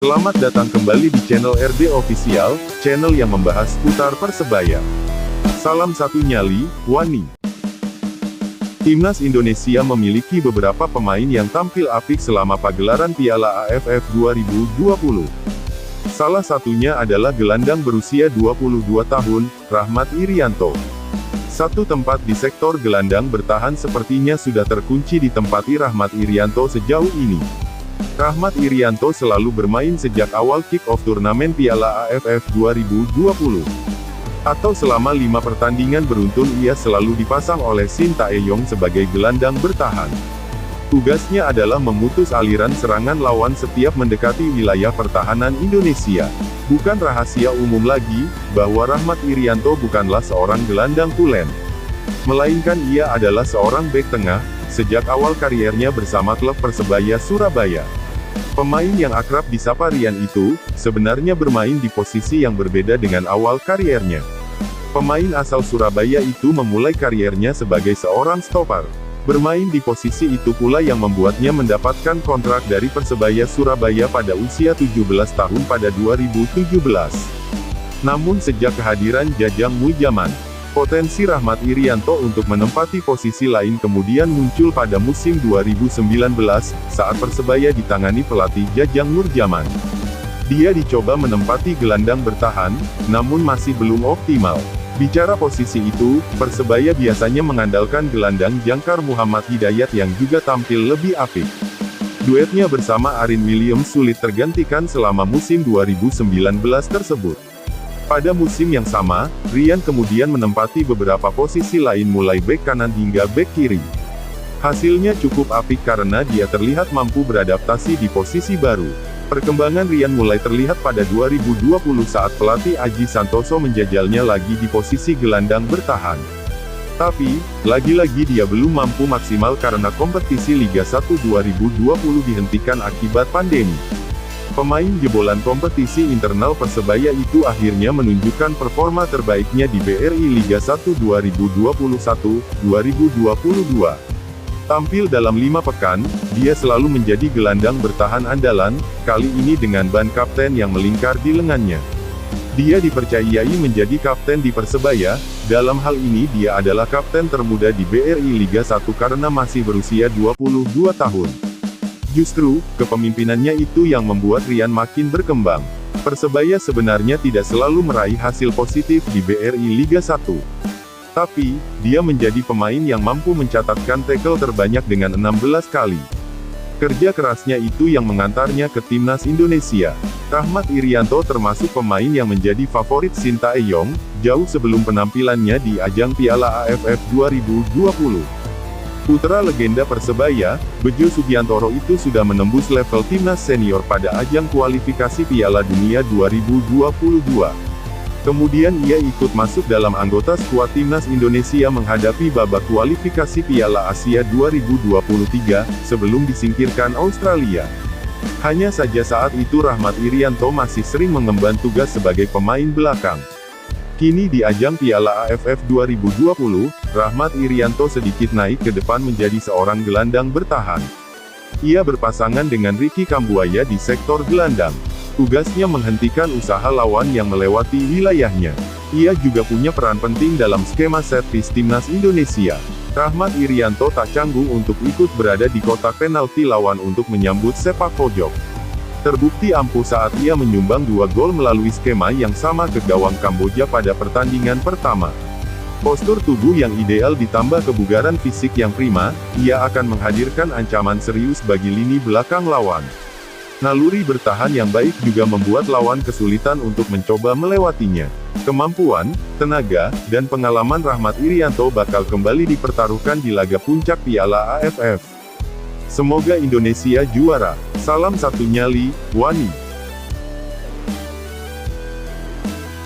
Selamat datang kembali di channel RD Official, channel yang membahas seputar Persebaya. Salam satu nyali, Wani. Timnas Indonesia memiliki beberapa pemain yang tampil apik selama pagelaran Piala AFF 2020. Salah satunya adalah gelandang berusia 22 tahun, Rahmat Irianto. Satu tempat di sektor gelandang bertahan sepertinya sudah terkunci ditempati Rahmat Irianto sejauh ini. Rahmat Irianto selalu bermain sejak awal kick-off turnamen Piala AFF 2020. Atau selama 5 pertandingan beruntun ia selalu dipasang oleh Shin Tae-yong sebagai gelandang bertahan. Tugasnya adalah memutus aliran serangan lawan setiap mendekati wilayah pertahanan Indonesia. Bukan rahasia umum lagi, bahwa Rahmat Irianto bukanlah seorang gelandang tulen. Melainkan ia adalah seorang bek tengah, sejak awal kariernya bersama klub Persebaya Surabaya. Pemain yang akrab disapa Rian itu, sebenarnya bermain di posisi yang berbeda dengan awal kariernya. Pemain asal Surabaya itu memulai kariernya sebagai seorang stopper. Bermain di posisi itu pula yang membuatnya mendapatkan kontrak dari Persebaya Surabaya pada usia 17 tahun pada 2017. Namun sejak kehadiran Jajang Muijaman, potensi Rahmat Irianto untuk menempati posisi lain kemudian muncul pada musim 2019, saat Persebaya ditangani pelatih Jajang Nurjaman. Dia dicoba menempati gelandang bertahan, namun masih belum optimal. Bicara posisi itu, Persebaya biasanya mengandalkan gelandang jangkar Muhammad Hidayat yang juga tampil lebih apik. Duetnya bersama Arin Williams sulit tergantikan selama musim 2019 tersebut. Pada musim yang sama, Rian kemudian menempati beberapa posisi lain mulai bek kanan hingga bek kiri. Hasilnya cukup apik karena dia terlihat mampu beradaptasi di posisi baru. Perkembangan Rian mulai terlihat pada 2020 saat pelatih Aji Santoso menjajalnya lagi di posisi gelandang bertahan. Tapi, lagi-lagi dia belum mampu maksimal karena kompetisi Liga 1 2020 dihentikan akibat pandemi. Pemain jebolan kompetisi internal Persebaya itu akhirnya menunjukkan performa terbaiknya di BRI Liga 1 2021-2022. Tampil dalam 5 pekan, dia selalu menjadi gelandang bertahan andalan, kali ini dengan ban kapten yang melingkar di lengannya. Dia dipercayai menjadi kapten di Persebaya, dalam hal ini dia adalah kapten termuda di BRI Liga 1 karena masih berusia 22 tahun. Justru, kepemimpinannya itu yang membuat Rian makin berkembang. Persebaya sebenarnya tidak selalu meraih hasil positif di BRI Liga 1. Tapi, dia menjadi pemain yang mampu mencatatkan tackle terbanyak dengan 16 kali. Kerja kerasnya itu yang mengantarnya ke Timnas Indonesia. Rahmat Irianto termasuk pemain yang menjadi favorit Shin Tae-yong, jauh sebelum penampilannya di ajang Piala AFF 2020. Putra legenda Persebaya, Bejo Sugiantoro itu sudah menembus level timnas senior pada ajang kualifikasi Piala Dunia 2022. Kemudian ia ikut masuk dalam anggota skuad timnas Indonesia menghadapi babak kualifikasi Piala Asia 2023, sebelum disingkirkan Australia. Hanya saja saat itu Rahmat Irianto masih sering mengemban tugas sebagai pemain belakang. Kini di ajang Piala AFF 2020, Rahmat Irianto sedikit naik ke depan menjadi seorang gelandang bertahan. Ia berpasangan dengan Ricky Kambuaya di sektor gelandang. Tugasnya menghentikan usaha lawan yang melewati wilayahnya. Ia juga punya peran penting dalam skema set piece Timnas Indonesia. Rahmat Irianto tak canggung untuk ikut berada di kotak penalti lawan untuk menyambut sepak pojok. Terbukti ampuh saat ia menyumbang 2 gol melalui skema yang sama ke gawang Kamboja pada pertandingan pertama. Postur tubuh yang ideal ditambah kebugaran fisik yang prima, ia akan menghadirkan ancaman serius bagi lini belakang lawan. Naluri bertahan yang baik juga membuat lawan kesulitan untuk mencoba melewatinya. Kemampuan, tenaga, dan pengalaman Rahmat Irianto bakal kembali dipertaruhkan di laga puncak Piala AFF. Semoga Indonesia juara. Salam satu nyali, Wani.